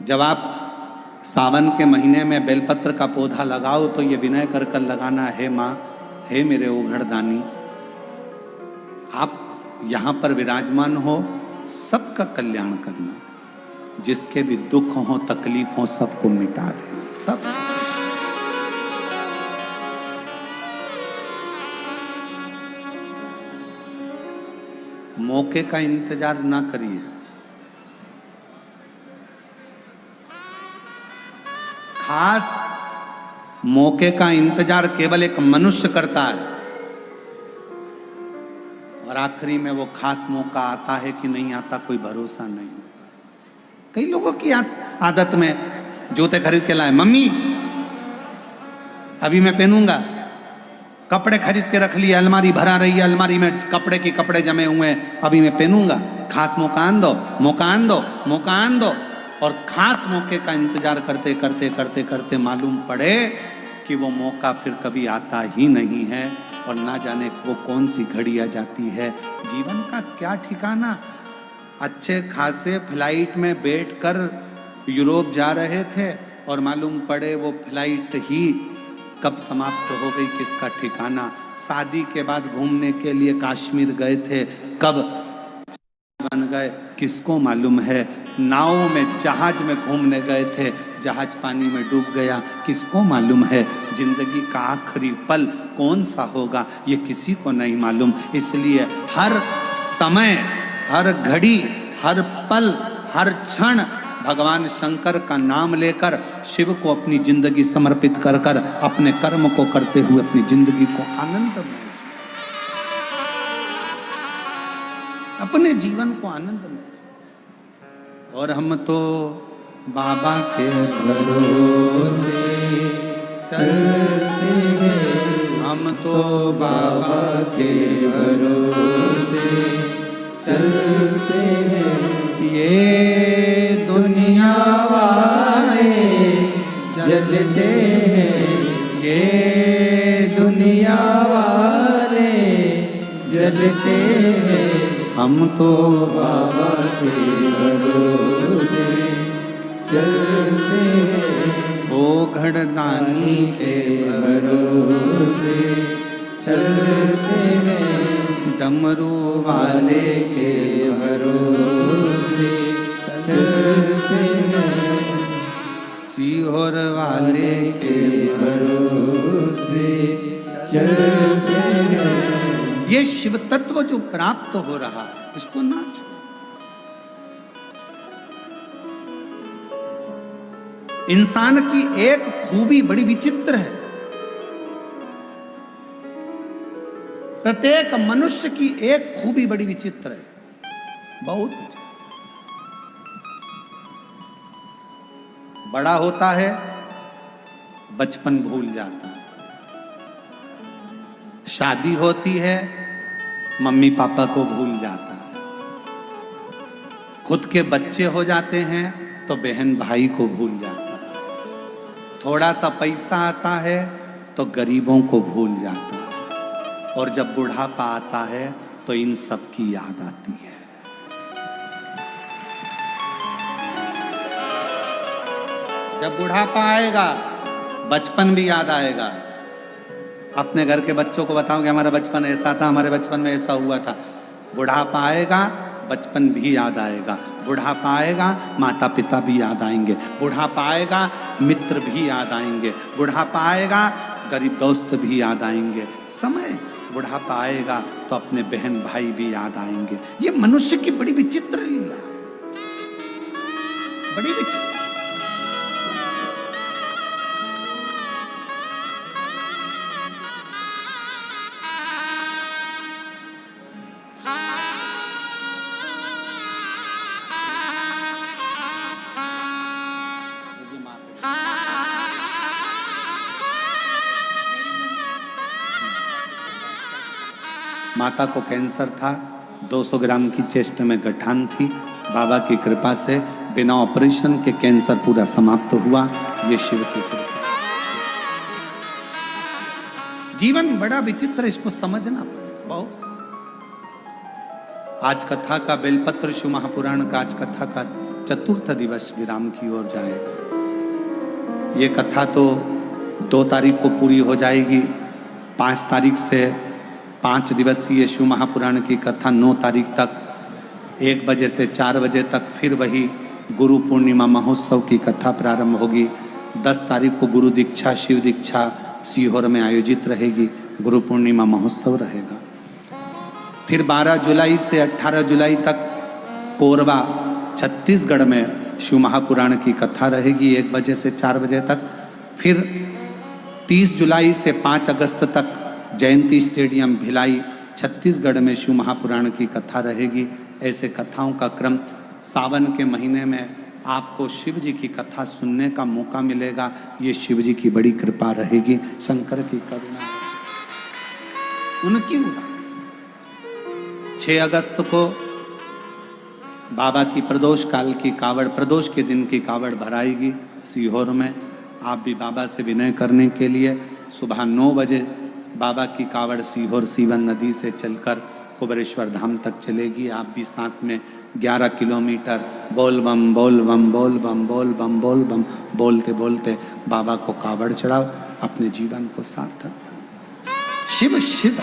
जब आप सावन के महीने में बेलपत्र का पौधा लगाओ तो ये विनय कर कर लगाना, हे माँ, हे मेरे ओघड़दानी, आप यहाँ पर विराजमान हो, सबका कल्याण करना, जिसके भी दुख हो तकलीफ हो सबको मिटा देना, सब। मौके का इंतजार ना करिए। खास मौके का इंतजार केवल एक मनुष्य करता है, और आखिरी में वो खास मौका आता है कि नहीं आता कोई भरोसा नहीं होता। कई लोगों की आदत में जूते खरीद के लाए, मम्मी अभी मैं पहनूंगा, कपड़े खरीद के रख लिए, अलमारी भरा रही है, अलमारी में कपड़े जमे हुए हैं, अभी मैं पहनूंगा, खास मौका आन दो, मौका आन दो, मौका आन दो। और खास मौके का इंतजार करते करते करते करते मालूम पड़े कि वो मौका फिर कभी आता ही नहीं है, और ना जाने वो कौन सी घड़ी आ जाती है। जीवन का क्या ठिकाना। अच्छे खासे फ्लाइट में बैठकर यूरोप जा रहे थे और मालूम पड़े वो फ्लाइट ही कब समाप्त हो गई, किसका ठिकाना। शादी के बाद घूमने के लिए कश्मीर गए थे, कब बन गए किसको मालूम है। नाव में जहाज में घूमने गए थे, जहाज पानी में डूब गया, किसको मालूम है। जिंदगी का आखिरी पल कौन सा होगा ये किसी को नहीं मालूम। इसलिए हर समय, हर घड़ी, हर पल, हर क्षण भगवान शंकर का नाम लेकर शिव को अपनी जिंदगी समर्पित कर कर अपने कर्म को करते हुए अपनी जिंदगी को आनंदमय, अपने जीवन को आनंदमय। और हम तो बाबा के भरोसे चलते हैं, हम तो बाबा के भरोसे चलते हैं। ये दुनिया वाले जलते हैं, ये दुनिया वाले जलते हैं, हम तो बाबा के भरोसे चलते हैं। ओघड़दानी के भरोसे चलते हैं, डमरू वाले के भरोसे चलते हैं, सीहोर वाले के भरोसे चलते हैं। ये शिव तत्व जो प्राप्त हो रहा है इसको ना छोड़ो। इंसान की एक खूबी बड़ी विचित्र है, प्रत्येक मनुष्य की एक खूबी बड़ी विचित्र है, बहुत विचित्र। बड़ा होता है बचपन भूल जाता है, शादी होती है मम्मी पापा को भूल जाता है, खुद के बच्चे हो जाते हैं तो बहन भाई को भूल जाता है, थोड़ा सा पैसा आता है तो गरीबों को भूल जाता है, और जब बुढ़ापा आता है तो इन सब की याद आती है। जब बुढ़ापा आएगा बचपन भी याद आएगा। अपने घर के बच्चों को बताओ कि हमारा बचपन ऐसा था, हमारे बचपन में ऐसा हुआ था। बुढ़ापा आएगा बचपन भी याद आएगा, बुढ़ापा आएगा माता पिता भी याद आएंगे, बुढ़ापा आएगा मित्र भी याद आएंगे, बुढ़ापा आएगा गरीब दोस्त भी याद आएंगे। समय बुढ़ापा आएगा तो अपने बहन भाई भी याद आएंगे। ये मनुष्य की बड़ी विचित्र लीला, बड़ी विचित्र। माता को कैंसर था, 200 ग्राम की चेस्ट में गठान थी। बाबा की कृपा से बिना ऑपरेशन के कैंसर पूरा समाप्त हुआ। ये शिव की कृपा। जीवन बड़ा विचित्र, इसको समझना पड़ेगा बहुत। आज कथा का बेलपत्र शिव महापुराण का आज कथा का चतुर्थ दिवस विराम की ओर जाएगा। ये कथा तो 2 तारीख को पूरी हो जाएगी। 5 तारीख से 5 दिवसीय शिव महापुराण की कथा 9 तारीख तक 1 बजे से 4 बजे तक फिर वही गुरु पूर्णिमा महोत्सव की कथा प्रारंभ होगी। 10 तारीख को गुरु दीक्षा शिव दीक्षा सीहोर में आयोजित रहेगी, गुरु पूर्णिमा महोत्सव रहेगा। फिर 12 जुलाई से 18 जुलाई तक कोरबा छत्तीसगढ़ में शिव महापुराण की कथा रहेगी 1 बजे से 4 बजे तक। फिर 30 जुलाई से 5 अगस्त तक जयंती स्टेडियम भिलाई छत्तीसगढ़ में शिव महापुराण की कथा रहेगी। ऐसे कथाओं का क्रम, सावन के महीने में आपको शिव जी की कथा सुनने का मौका मिलेगा। ये शिव जी की बड़ी कृपा रहेगी, शंकर की करुणा, उनकी उदार। 6 अगस्त को बाबा की प्रदोष काल की कावड़, प्रदोष के दिन की कावड़ भराएगी सीहोर में। आप भी बाबा से विनय करने के लिए सुबह 9 बजे बाबा की कावड़ सीहोर सीवन नदी से चलकर कुबेरेश्वर धाम तक चलेगी। आप भी साथ में 11 किलोमीटर बोल बम बोल बम बोल बम बोल बम बोल बम बोलते बोलते बाबा को कावड़ चढ़ाओ, अपने जीवन को सार्थक। शिव शिव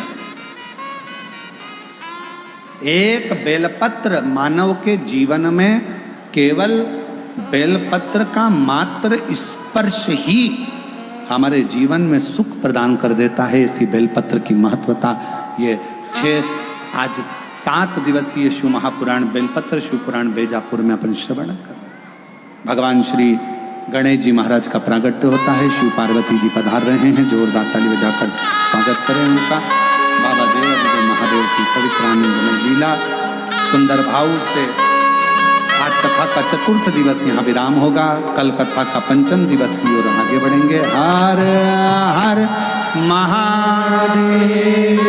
एक बेलपत्र, मानव के जीवन में केवल बेलपत्र का मात्र स्पर्श ही हमारे जीवन में सुख प्रदान कर देता है। इसी बेलपत्र की महत्वता ये 7 दिवसीय शिव महापुराण बेलपत्र शिव पुराण बेजापुर में अपन श्रवण कर रहे हैं। भगवान श्री गणेश जी महाराज का प्रागट्य होता है, शिव पार्वती जी पधार रहे हैं। जोरदार ताली बजाकर स्वागत करें उनका। बाबा देव महादेव की पवित्रानंदमय लीला सुंदर भाव से आज कथा का 4th दिवस यहाँ विराम होगा। कल कथा का 5म दिवस की ओर आगे बढ़ेंगे। हर हर महादेव।